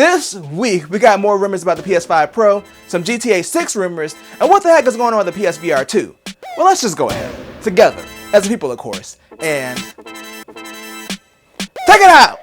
This week, we got more rumors about the PS5 Pro, some GTA 6 rumors, and what the heck is going on with the PSVR2? Well, let's just go ahead, together, as a people of course, and check it out!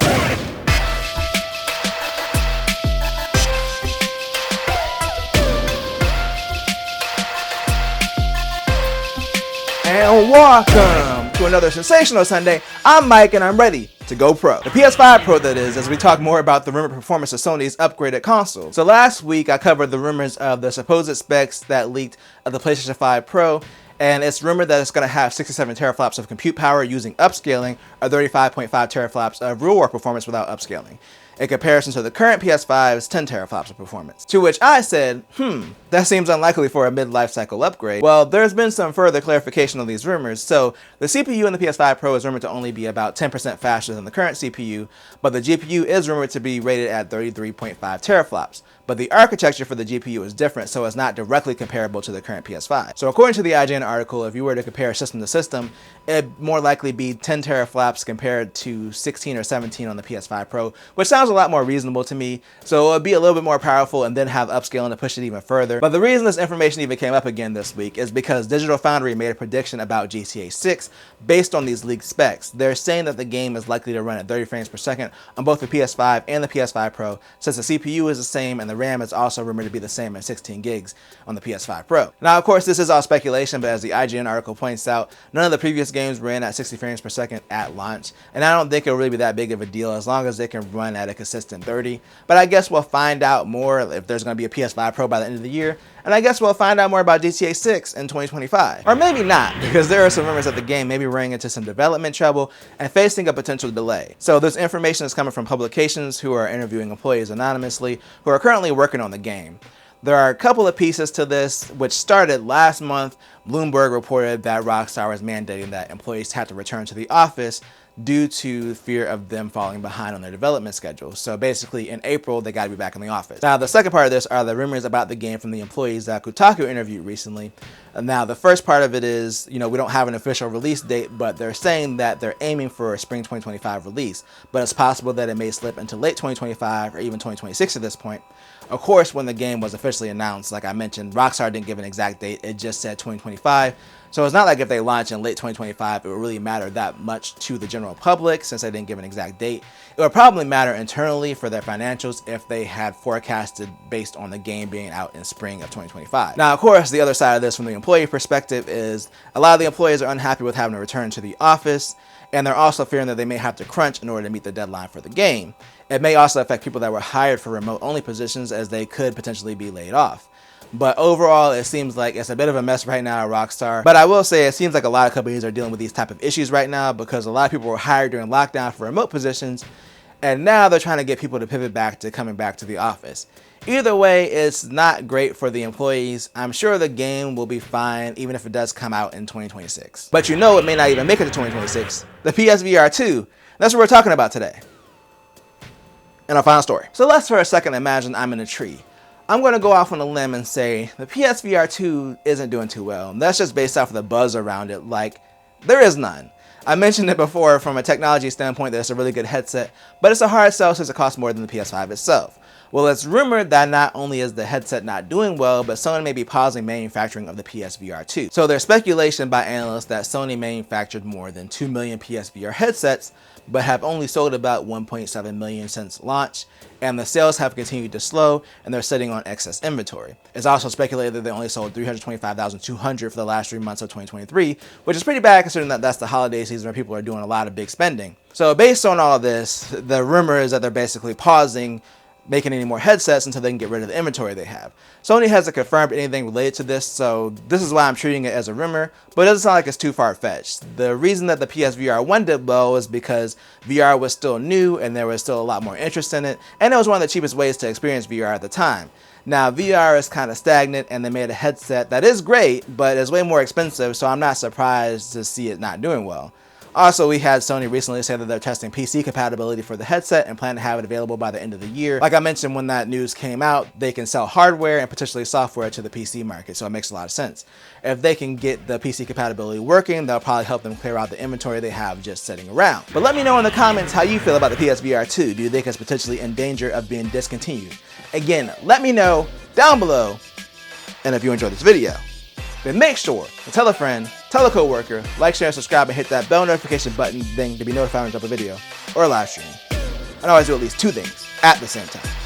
And welcome to another sensational Sunday. I'm Mike and I'm ready to go pro. The PS5 Pro, that is, as we talk more about the rumored performance of Sony's upgraded console. So last week I covered the rumors of the supposed specs that leaked of the PlayStation 5 Pro, and it's rumored that it's going to have 67 teraflops of compute power using upscaling, or 35.5 teraflops of real-world performance without upscaling, in comparison to the current PS5's 10 teraflops of performance. To which I said, that seems unlikely for a mid-life cycle upgrade. Well, there's been some further clarification on these rumors. So the CPU in the PS5 Pro is rumored to only be about 10% faster than the current CPU, but the GPU is rumored to be rated at 33.5 teraflops. But the architecture for the GPU is different, so it's not directly comparable to the current PS5. So according to the IGN article, if you were to compare system to system, it'd more likely be 10 teraflops compared to 16 or 17 on the PS5 Pro, which sounds a lot more reasonable to me. So it'd be a little bit more powerful and then have upscaling to push it even further. But the reason this information even came up again this week is because Digital Foundry made a prediction about GTA 6 based on these leaked specs. They're saying that the game is likely to run at 30 frames per second on both the PS5 and the PS5 Pro, since the CPU is the same and the RAM is also rumored to be the same at 16 gigs on the PS5 Pro. Now, of course, this is all speculation, but as the IGN article points out, none of the previous games ran at 60 frames per second at launch, and I don't think it'll really be that big of a deal as long as they can run at a consistent 30. But I guess we'll find out more if there's going to be a PS5 Pro by the end of the year, and I guess we'll find out more about GTA 6 in 2025. Or maybe not, because there are some rumors that the game may be running into some development trouble and facing a potential delay. So this information is coming from publications who are interviewing employees anonymously who are currently working on the game. There are a couple of pieces to this, which started last month. Bloomberg reported that Rockstar was mandating that employees had to return to the office due to fear of them falling behind on their development schedule. So basically in April, they got to be back in the office. Now, the second part of this are the rumors about the game from the employees that Kotaku interviewed recently. Now, the first part of it is, we don't have an official release date, but they're saying that they're aiming for a spring 2025 release, but it's possible that it may slip into late 2025 or even 2026 at this point. Of course, when the game was officially announced, like I mentioned, Rockstar didn't give an exact date, it just said 2025. So it's not like if they launch in late 2025, it would really matter that much to the general public since they didn't give an exact date. It would probably matter internally for their financials if they had forecasted based on the game being out in spring of 2025. Now, of course, the other side of this from the employee perspective is a lot of the employees are unhappy with having to return to the office, and they're also fearing that they may have to crunch in order to meet the deadline for the game. It may also affect people that were hired for remote-only positions, as they could potentially be laid off. But overall, it seems like it's a bit of a mess right now at Rockstar. But I will say it seems like a lot of companies are dealing with these type of issues right now because a lot of people were hired during lockdown for remote positions, and now they're trying to get people to pivot back to coming back to the office. Either way, it's not great for the employees. I'm sure the game will be fine even if it does come out in 2026. But it may not even make it to 2026. The PSVR2, that's what we're talking about today. And our final story. So let's for a second imagine I'm in a tree. I'm going to go off on a limb and say the PSVR2 isn't doing too well. And that's just based off of the buzz around it, like there is none. I mentioned it before from a technology standpoint that it's a really good headset, but it's a hard sell since it costs more than the PS5 itself. Well, it's rumored that not only is the headset not doing well, but Sony may be pausing manufacturing of the PSVR2. So there's speculation by analysts that Sony manufactured more than 2 million PSVR headsets, but have only sold about 1.7 million since launch, and the sales have continued to slow, and they're sitting on excess inventory. It's also speculated that they only sold 325,200 for the last 3 months of 2023, which is pretty bad considering that that's the holiday season where people are doing a lot of big spending. So based on all of this, the rumor is that they're basically pausing making any more headsets until they can get rid of the inventory they have. Sony hasn't confirmed anything related to this, so this is why I'm treating it as a rumor, but it doesn't sound like it's too far-fetched. The reason that the PSVR1 did well is because VR was still new and there was still a lot more interest in it, and it was one of the cheapest ways to experience VR at the time. Now, VR is kind of stagnant, and they made a headset that is great, but is way more expensive, so I'm not surprised to see it not doing well. Also, we had Sony recently say that they're testing PC compatibility for the headset and plan to have it available by the end of the year. Like I mentioned, when that news came out, they can sell hardware and potentially software to the PC market, so it makes a lot of sense. If they can get the PC compatibility working, that'll probably help them clear out the inventory they have just sitting around. But let me know in the comments how you feel about the PSVR2. Do you think it's potentially in danger of being discontinued? Again, let me know down below. And if you enjoyed this video, then make sure to tell a friend, tell a coworker, like, share, subscribe, and hit that bell notification button thing to be notified when I drop a video or a live stream. And always do at least 2 things at the same time.